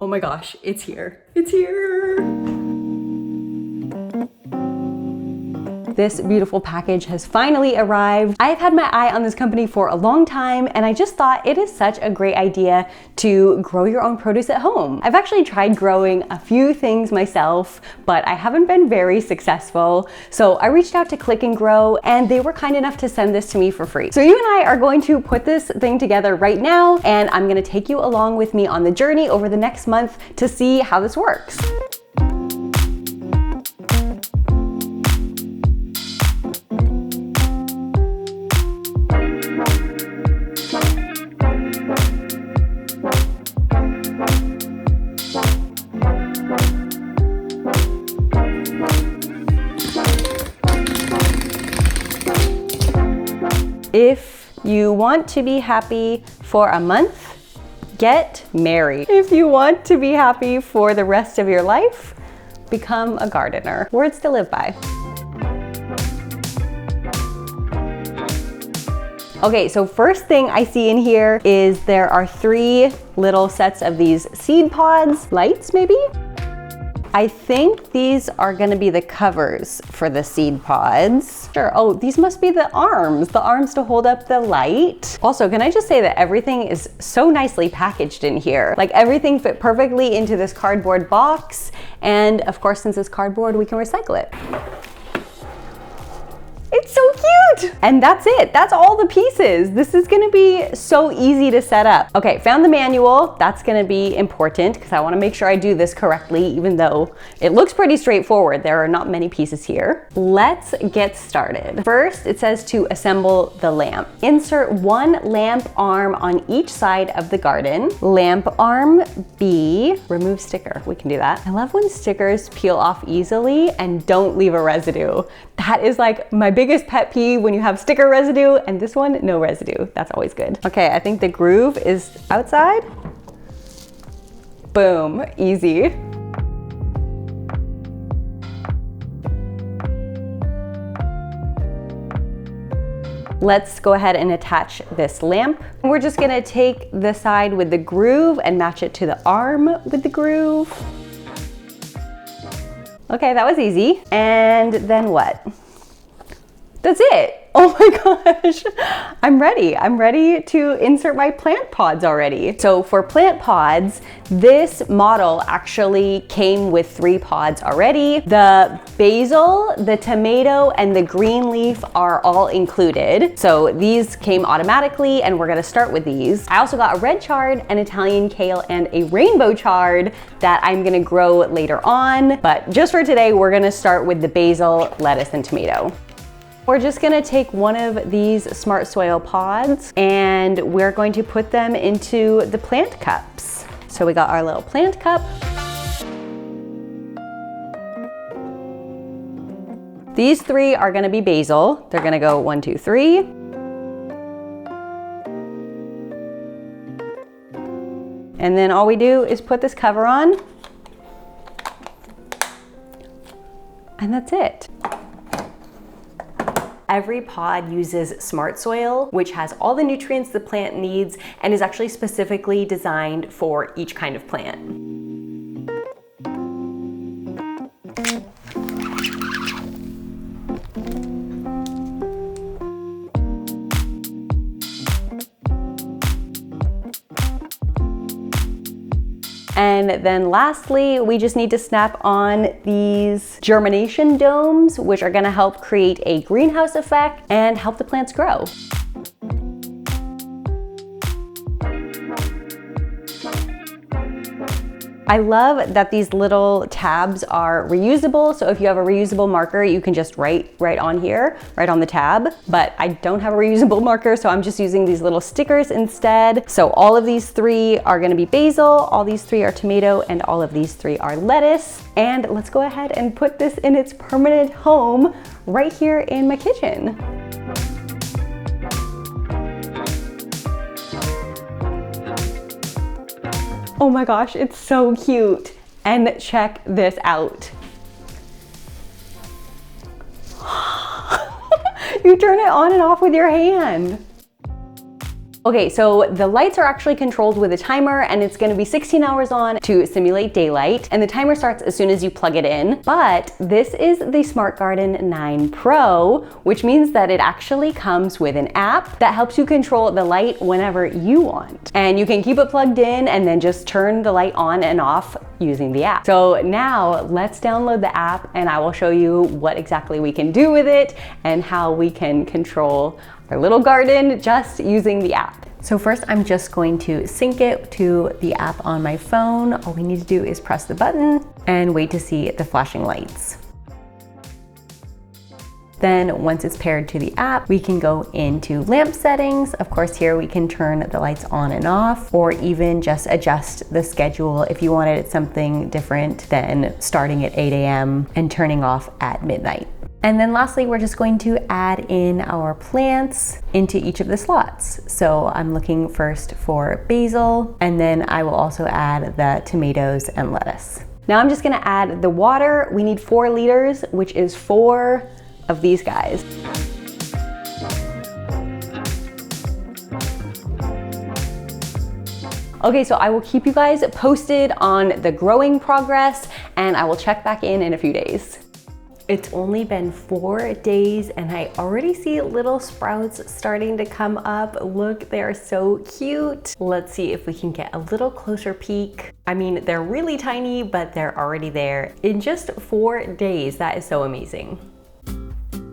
Oh my gosh, it's here. It's here. This beautiful package has finally arrived. I've had my eye on this company for a long time, and I just thought it is such a great idea to grow your own produce at home. I've actually tried growing a few things myself, but I haven't been very successful. So I reached out to Click and Grow, and they were kind enough to send this to me for free. So you and I are going to put this thing together right now, and I'm gonna take you along with me on the journey over the next month to see how this works. If you want to be happy for a month, get married. If you want to be happy for the rest of your life, become a gardener. Words to live by. Okay, so first thing I see in here is there are 3 little sets of these seed pods, lights maybe? I think these are gonna be the covers for the seed pods. Sure, oh, these must be the arms to hold up the light. Also, can I just say that everything is so nicely packaged in here? Like everything fit perfectly into this cardboard box. And of course, since it's cardboard, we can recycle it. It's so cute! And that's it, that's all the pieces. This is gonna be so easy to set up. Okay, found the manual. That's gonna be important because I wanna make sure I do this correctly, even though it looks pretty straightforward. There are not many pieces here. Let's get started. First, it says to assemble the lamp. Insert 1 lamp arm on each side of the garden. Lamp arm B, remove sticker, we can do that. I love when stickers peel off easily and don't leave a residue. That is like my biggest pet peeve when you have sticker residue, and this one, no residue. That's always good. Okay, I think the groove is outside. Boom, easy. Let's go ahead and attach this lamp. We're just gonna take the side with the groove and match it to the arm with the groove. Okay, that was easy. And then what? That's it. Oh my gosh, I'm ready. I'm ready to insert my plant pods already. So for plant pods, this model actually came with 3 pods already. The basil, the tomato, and the green leaf are all included. So these came automatically, and we're gonna start with these. I also got a red chard, an Italian kale, and a rainbow chard that I'm gonna grow later on. But just for today, we're gonna start with the basil, lettuce, and tomato. We're just gonna take one of these Smart Soil pods and we're going to put them into the plant cups. So we got our little plant cup. These 3 are gonna be basil. They're gonna go 1, 2, 3. And then all we do is put this cover on. And that's it. Every pod uses Smart Soil, which has all the nutrients the plant needs and is actually specifically designed for each kind of plant. And then lastly, we just need to snap on these germination domes, which are gonna help create a greenhouse effect and help the plants grow. I love that these little tabs are reusable. So if you have a reusable marker, you can just write right on here, right on the tab. But I don't have a reusable marker, so I'm just using these little stickers instead. So all of these 3 are gonna be basil, all these 3 are tomato, and all of these 3 are lettuce. And let's go ahead and put this in its permanent home right here in my kitchen. Oh my gosh, it's so cute. And check this out. You turn it on and off with your hand. Okay, so the lights are actually controlled with a timer, and it's gonna be 16 hours on to simulate daylight, and the timer starts as soon as you plug it in. But this is the Smart Garden 9 Pro, which means that it actually comes with an app that helps you control the light whenever you want. And you can keep it plugged in and then just turn the light on and off using the app. So now let's download the app and I will show you what exactly we can do with it and how we can control our little garden just using the app. So first I'm just going to sync it to the app on my phone. All we need to do is press the button and wait to see the flashing lights. Then once it's paired to the app, we can go into lamp settings. Of course, here we can turn the lights on and off, or even just adjust the schedule if you wanted something different than starting at 8 a.m. and turning off at midnight. And then lastly, we're just going to add in our plants into each of the slots. So I'm looking first for basil, and then I will also add the tomatoes and lettuce. Now I'm just gonna add the water. We need 4 liters, which is 4 of these guys. Okay, so I will keep you guys posted on the growing progress, and I will check back in a few days. It's only been 4 days and I already see little sprouts starting to come up. Look, they are so cute. Let's see if we can get a little closer peek. I mean, they're really tiny, but they're already there in just 4 days. That is so amazing.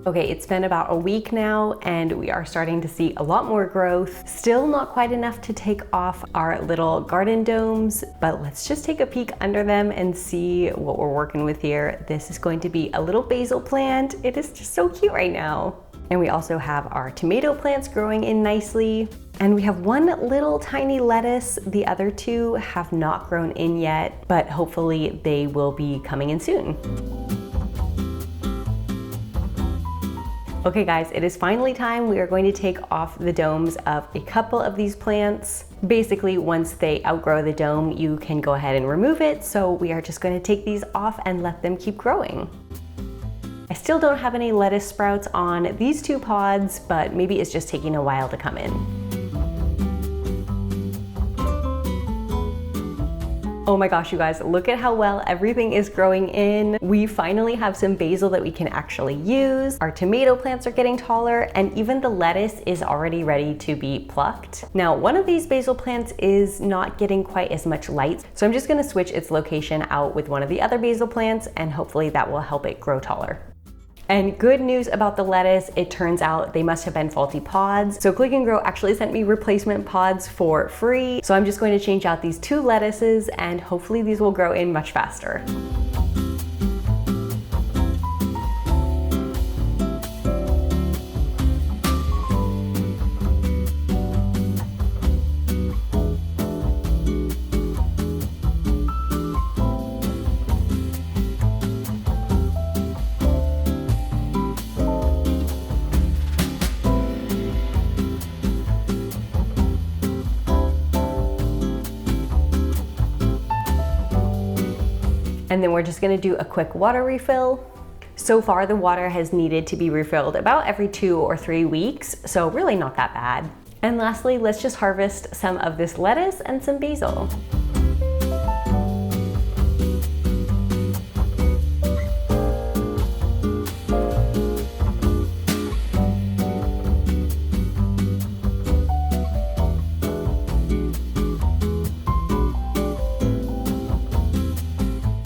Okay, it's been about a week now and we are starting to see a lot more growth. Still not quite enough to take off our little garden domes, but let's just take a peek under them and see what we're working with here. This is going to be a little basil plant. It is just so cute right now. And we also have our tomato plants growing in nicely. And we have 1 little tiny lettuce. The other 2 have not grown in yet, but hopefully they will be coming in soon. Okay guys, it is finally time. We are going to take off the domes of a couple of these plants. Basically, once they outgrow the dome, you can go ahead and remove it. So we are just going to take these off and let them keep growing. I still don't have any lettuce sprouts on these 2 pods, but maybe it's just taking a while to come in. Oh my gosh, you guys, look at how well everything is growing in. We finally have some basil that we can actually use. Our tomato plants are getting taller, and even the lettuce is already ready to be plucked. Now, one of these basil plants is not getting quite as much light, so I'm just gonna switch its location out with one of the other basil plants, and hopefully that will help it grow taller. And good news about the lettuce, it turns out they must have been faulty pods. So Click and Grow actually sent me replacement pods for free. So I'm just going to change out these 2 lettuces and hopefully these will grow in much faster. And then we're just gonna do a quick water refill. So far, the water has needed to be refilled about every 2 or 3 weeks, so really not that bad. And lastly, let's just harvest some of this lettuce and some basil.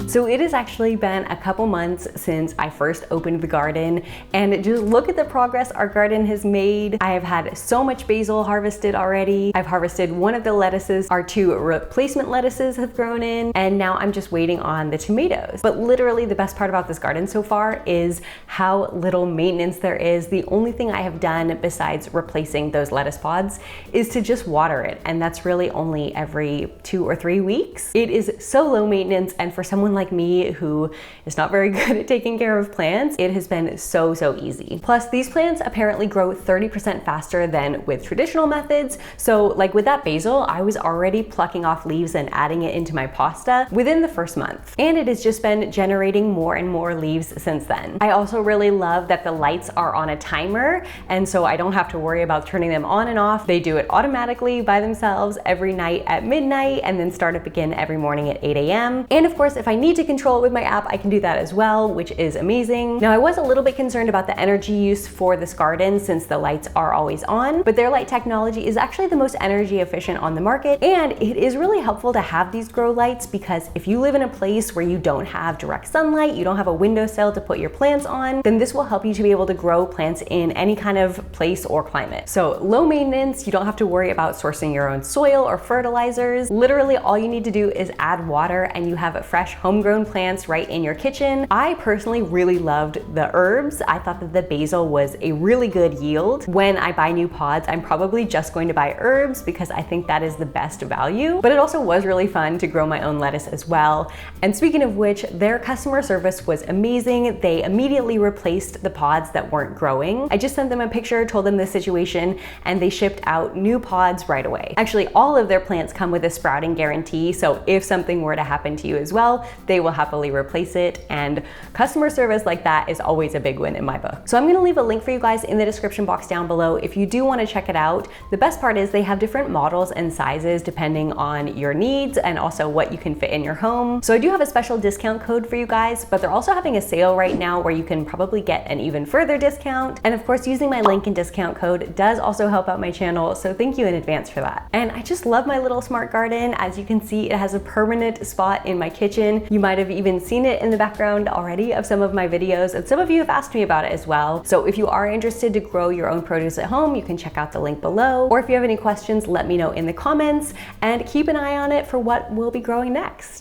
So it has actually been a couple months since I first opened the garden, and just look at the progress our garden has made. I have had so much basil harvested already. I've harvested 1 of the lettuces. Our 2 replacement lettuces have grown in, and now I'm just waiting on the tomatoes. But literally the best part about this garden so far is how little maintenance there is. The only thing I have done besides replacing those lettuce pods is to just water it, and that's really only every 2 or 3 weeks. It is so low maintenance, and for someone like like me who is not very good at taking care of plants, it has been so easy. Plus, these plants apparently grow 30% faster than with traditional methods. So like with that basil, I was already plucking off leaves and adding it into my pasta within the first month. And it has just been generating more and more leaves since then. I also really love that the lights are on a timer, and so I don't have to worry about turning them on and off. They do it automatically by themselves every night at midnight and then start up again every morning at 8 a.m. And of course, if I need to control it with my app, I can do that as well, which is amazing. Now, I was a little bit concerned about the energy use for this garden since the lights are always on, but their light technology is actually the most energy efficient on the market, and it is really helpful to have these grow lights because if you live in a place where you don't have direct sunlight, you don't have a windowsill to put your plants on, then this will help you to be able to grow plants in any kind of place or climate. So low maintenance, you don't have to worry about sourcing your own soil or fertilizers. Literally all you need to do is add water and you have fresh homegrown plants right in your kitchen. I personally really loved the herbs. I thought that the basil was a really good yield. When I buy new pods, I'm probably just going to buy herbs because I think that is the best value. But it also was really fun to grow my own lettuce as well. And speaking of which, their customer service was amazing. They immediately replaced the pods that weren't growing. I just sent them a picture, told them the situation, and they shipped out new pods right away. Actually, all of their plants come with a sprouting guarantee, so if something were to happen to you as well, they will happily replace it, and customer service like that is always a big win in my book. So I'm gonna leave a link for you guys in the description box down below if you do wanna check it out. The best part is they have different models and sizes depending on your needs and also what you can fit in your home. So I do have a special discount code for you guys, but they're also having a sale right now where you can probably get an even further discount. And of course, using my link and discount code does also help out my channel, so thank you in advance for that. And I just love my little smart garden. As you can see, it has a permanent spot in my kitchen. You might have even seen it in the background already of some of my videos, and some of you have asked me about it as well. So if you are interested to grow your own produce at home, you can check out the link below. Or if you have any questions, let me know in the comments, and keep an eye on it for what we'll be growing next.